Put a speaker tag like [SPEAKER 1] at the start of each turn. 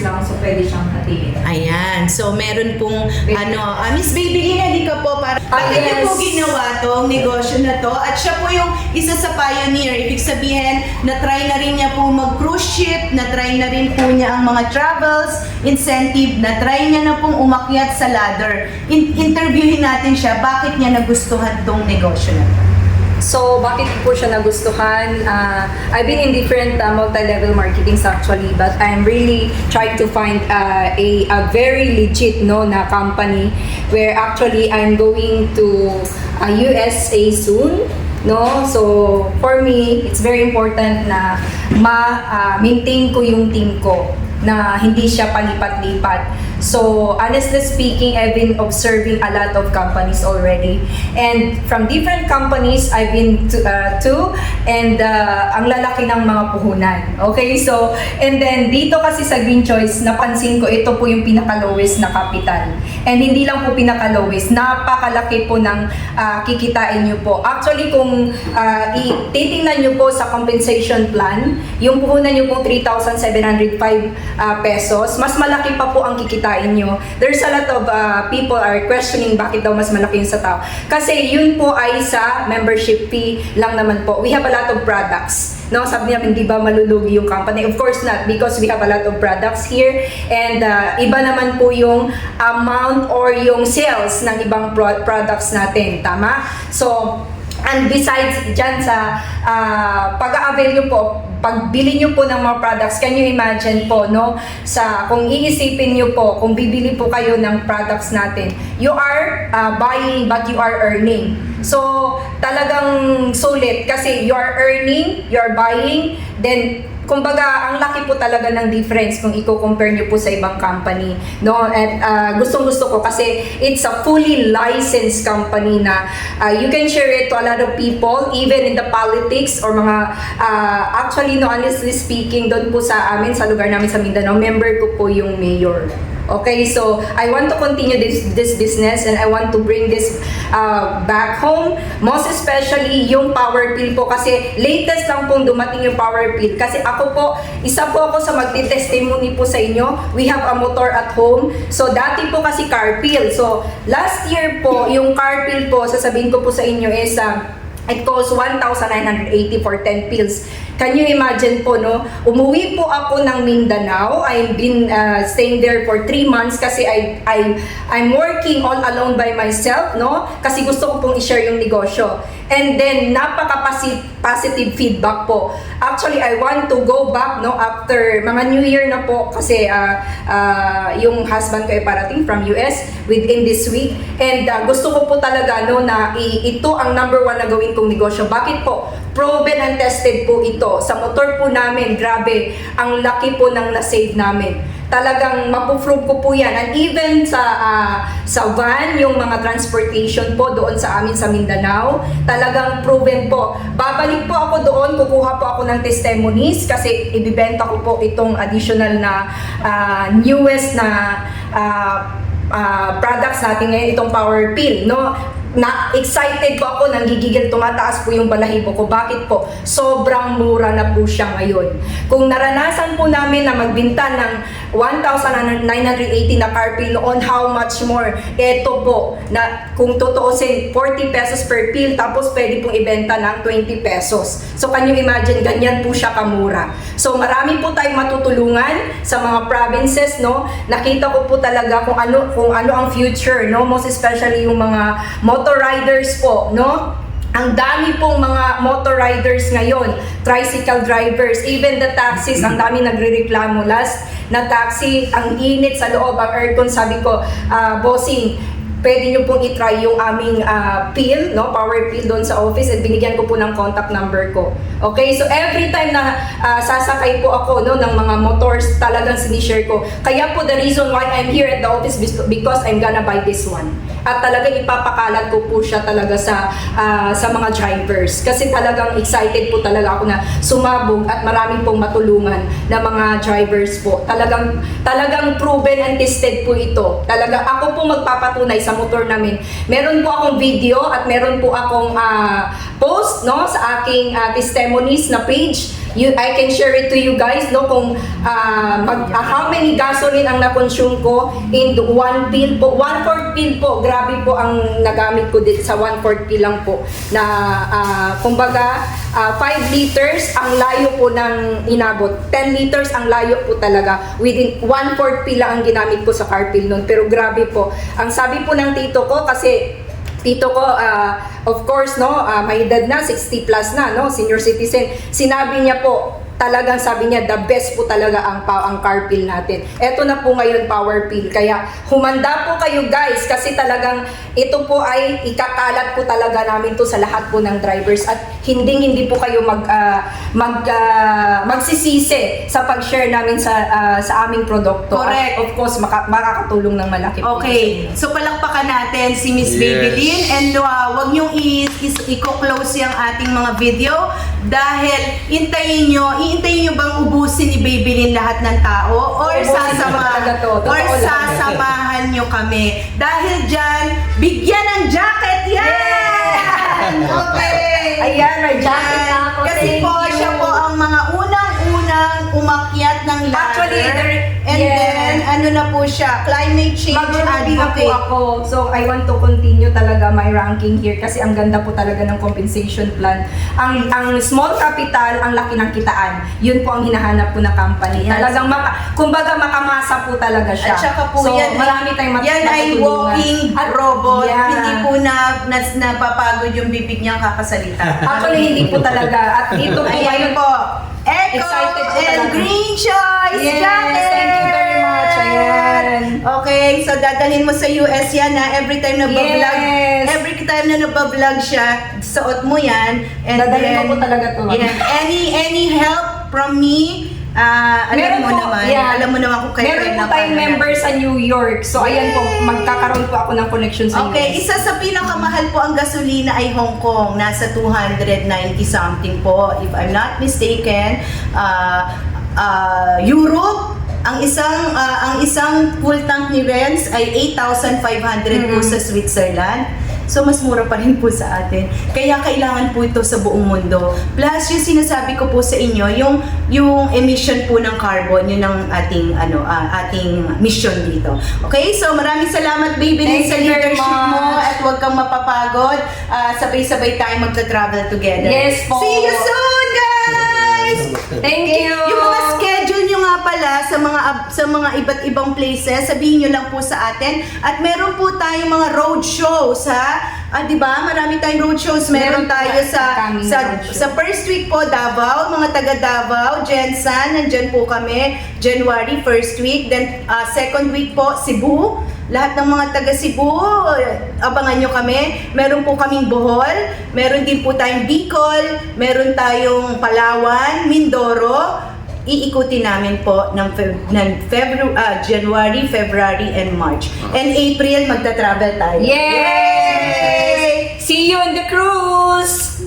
[SPEAKER 1] lang, so pwede siyang hatiin.
[SPEAKER 2] Ayan. So, meron pong, Miss Baby Lina, di ka po para, bakit niyo po ginawa tong negosyo na to? At siya po yung isa sa pioneer. Ibig sabihin, na-try na rin niya po mag-cruise ship, na-try na rin po niya ang mga travels, incentive, na-try niya na pong umakyat sa ladder. Interviewin natin siya, bakit niya nagustuhan tong negosyo na to?
[SPEAKER 1] So, bakit po siya nagustuhan? I've been in different multi-level marketings actually, but I'm really trying to find a very legit na company where actually I'm going to USA soon. No? So, for me, it's very important na ma-maintain ko yung team ko na hindi siya palipat-lipat. So, honestly speaking, I've been observing a lot of companies already. And from different companies, I've been to and ang lalaki ng mga puhunan. Okay, so, and then dito kasi sa Green Choice, napansin ko ito po yung pinaka-lowest na capital. And hindi lang po pinaka-lowest, napakalaki po ng kikitain nyo po. Actually, kung titingnan nyo po sa compensation plan, yung puhunan nyo po 3,705 pesos, mas malaki pa po ang kikitain nyo. There's a lot of people are questioning bakit daw mas malaki yung sa tao. Kasi yun po ay sa membership fee lang naman po. We have a lot of products. No, sabi niya, hindi ba malulugi yung company? Of course not, because we have a lot of products here. And iba naman po yung amount or yung sales ng ibang products natin. Tama? So, and besides dyan sa pag-a-avail nyo po, pagbili nyo po ng mga products, can you imagine po, no? Kung iisipin nyo po, kung bibili po kayo ng products natin, you are buying but you are earning. So, talagang sulit kasi you are earning, you are buying, then kumbaga, ang laki po talaga ng difference kung i-compare nyo po sa ibang company. No? At gustong-gusto ko kasi it's a fully licensed company na you can share it to a lot of people, even in the politics or mga, actually, no, honestly speaking, doon po sa amin, sa lugar namin sa Mindanao, member ko po yung mayor. Okay, so I want to continue this business and I want to bring this back home. Most especially yung power pill po kasi latest lang pong dumating yung power pill. Kasi ako po, isa po ako sa magti-testimony po sa inyo. We have a motor at home. So dati po kasi car pill. So last year po, yung car pill po, sasabihin ko po sa inyo is it costs 1,980 for 10 pills. Can you imagine po, no? Umuwi po ako ng Mindanao. I've been staying there for 3 months kasi I'm working all alone by myself, no? Kasi gusto ko pong i-share yung negosyo. And then, napaka-positive feedback po. Actually, I want to go back, no? After mga New Year na po kasi yung husband ko ay parating from US within this week. And gusto ko po talaga, no, na ito ang number 1 na gawin kong negosyo. Bakit po? Proven and tested po ito. Sa motor po namin, grabe, ang laki po ng na-save namin. Talagang mapuprove ko po yan. And even sa van, yung mga transportation po doon sa amin sa Mindanao, talagang proven po. Babalik po ako doon, kukuha po ako ng testimonies kasi ibibenta ko po itong additional na newest na products natin ngayon, itong power pill, no? Na-excited po ako, nanggigigil, tumataas po yung balahibo ko. Bakit po? Sobrang mura na po siya ngayon. Kung naranasan po namin na magbinta ng 1,980 na car pill noon, how much more? Ito po, na kung tutuusin, 40 pesos per pill, tapos pwede pong ibenta ng 20 pesos. So, can you imagine, ganyan po siya kamura. So, marami po tayong matutulungan sa mga provinces, no? Nakita ko po talaga kung ano ang future, no? Most especially yung mga motor riders po, no? Ang dami pong mga motor riders ngayon, tricycle drivers, even the taxis, ang dami nagrereklamo. Last na taxi, ang init sa loob, ang aircon, sabi ko, bossing, pwede nyo pong itry yung aming pill, no? Power pill doon sa office at binigyan ko po ng contact number ko. Okay, so every time na sasakay po ako, no, ng mga motors, talagang sinishare ko. Kaya po the reason why I'm here at the office because I'm gonna buy this one. At talagang ipapakalat ko po siya talaga sa mga drivers. Kasi talagang excited po talaga ako na sumabog at marami pong matulungan na mga drivers po. Talagang proven and tested po ito. Talagang ako po magpapatunay sa motor namin. Meron po akong video at meron po akong post, no, sa aking testimonies na page I can share it to you guys, no, kung how many gasoline ang na-consume ko in one pill po, 1/4 pill po, grabe po ang nagamit ko dito sa 1/4 pill lang po, na kumbaga 5 liters ang layo po ng inabot, 10 liters ang layo po talaga, within 1/4 pill lang ang ginamit ko sa Carpil noon, pero grabe po, ang sabi po ng tito ko, kasi tito ko, of course, no, may edad na, 60 plus na, no, senior citizen. Sinabi niya po, talagang sabi niya, the best po talaga ang Carpil natin. Ito na po ngayon, Power Pill. Kaya humanda po kayo guys, kasi talagang ito po ay ikakalat po talaga namin to sa lahat po ng drivers, at hindi po kayo magsisisi sa pag-share namin sa aming produkto.
[SPEAKER 2] Correct.
[SPEAKER 1] At of course, makakatulong ng malaki po.
[SPEAKER 2] Okay, so palakpakan natin si Miss
[SPEAKER 3] Yes.
[SPEAKER 2] Babylin, and wag niyong i-close yung ating mga video dahil iintayin nyo bang ubusin ni Babylin lahat ng tao, or
[SPEAKER 1] Ubusin ko talaga to. Totoo lang.
[SPEAKER 2] sasamahan nyo kami dahil dyan bigyan ng jacket yan. Okay.
[SPEAKER 1] Ayan, may jacket na ako.
[SPEAKER 2] Kasi
[SPEAKER 1] Thank
[SPEAKER 2] po
[SPEAKER 1] you.
[SPEAKER 2] siya po ang mga unang umakyat ng ladder.
[SPEAKER 1] Actually,
[SPEAKER 2] and
[SPEAKER 1] yes.
[SPEAKER 2] then ano na po siya, climate change
[SPEAKER 1] Mag-review na po
[SPEAKER 2] advocate.
[SPEAKER 1] ako. So, I want to continue talaga my ranking here kasi ang ganda po talaga ng compensation plan. Ang small capital, ang laki ng kitaan. Yun po ang hinahanap po na company.
[SPEAKER 2] Yes.
[SPEAKER 1] Talagang kumbaga makamasa po talaga siya.
[SPEAKER 2] At saka po
[SPEAKER 1] so,
[SPEAKER 2] yan,
[SPEAKER 1] marami tayong
[SPEAKER 2] yan ay
[SPEAKER 1] matutulungan.
[SPEAKER 2] walking
[SPEAKER 1] At-
[SPEAKER 2] robot.
[SPEAKER 1] Yeah.
[SPEAKER 2] Hindi po napapagod yung bibig niyang kakasalita.
[SPEAKER 1] Actually, hindi po talaga. At dito po
[SPEAKER 2] Ayan
[SPEAKER 1] ngayon
[SPEAKER 2] po. Eco
[SPEAKER 1] Excited po
[SPEAKER 2] and
[SPEAKER 1] talaga.
[SPEAKER 2] Green Choice
[SPEAKER 1] Yes,
[SPEAKER 2] Jacket!
[SPEAKER 1] thank you very much. Ayan.
[SPEAKER 2] Okay, so dadalhin mo sa US yan na every time na
[SPEAKER 1] Yes.
[SPEAKER 2] every time na nabablog siya, suot mo yan. And
[SPEAKER 1] Dadalhin ko
[SPEAKER 2] then,
[SPEAKER 1] po talaga to.
[SPEAKER 2] Yeah, any help from me,
[SPEAKER 1] Meron
[SPEAKER 2] alam mo
[SPEAKER 1] po,
[SPEAKER 2] naman.
[SPEAKER 1] yeah.
[SPEAKER 2] Alam mo naman kung kayo
[SPEAKER 1] Meron po tayong member sa New York. So, ayan po, magkakaroon po ako ng connection sa
[SPEAKER 2] Okay,
[SPEAKER 1] US.
[SPEAKER 2] isa sa pinakamahal po ang gasolina ay Hong Kong. Nasa 290 something po, if I'm not mistaken. Europe, ang isang full tank ni Renz ay 8,500 po sa Switzerland. So, mas mura pa rin po sa atin. Kaya kailangan po ito sa buong mundo. Plus, yung sinasabi ko po sa inyo, yung emission po ng carbon, yun ang ating mission dito. Okay? So, maraming salamat, baby,
[SPEAKER 1] Thank
[SPEAKER 2] sa
[SPEAKER 1] you very
[SPEAKER 2] leadership mo,
[SPEAKER 1] much.
[SPEAKER 2] at huwag kang mapapagod. Sabay-sabay tayo magta-travel together.
[SPEAKER 1] Yes po.
[SPEAKER 2] See you soon, guys!
[SPEAKER 1] Thank
[SPEAKER 2] Okay,
[SPEAKER 1] you.
[SPEAKER 2] yung mga schedule nyo nga pala sa mga iba't ibang places, sabihin nyo lang po sa atin. At meron po tayong mga road shows, ha? Di ba? Marami tayong road shows. Meron
[SPEAKER 1] Meron
[SPEAKER 2] tayo
[SPEAKER 1] po kami road show.
[SPEAKER 2] sa first week po, Davao, mga taga Davao, Jensan, nandyan po kami, January, first week. Then, second week po, Cebu. Lahat ng mga taga Cebu, abangan nyo kami. Meron po kaming Bohol, meron din po tayong Bicol, meron tayong Palawan, Mindoro. Iikutin namin po ng January, February, and March. And April, magta-travel tayo.
[SPEAKER 1] Yay! See you in the cruise!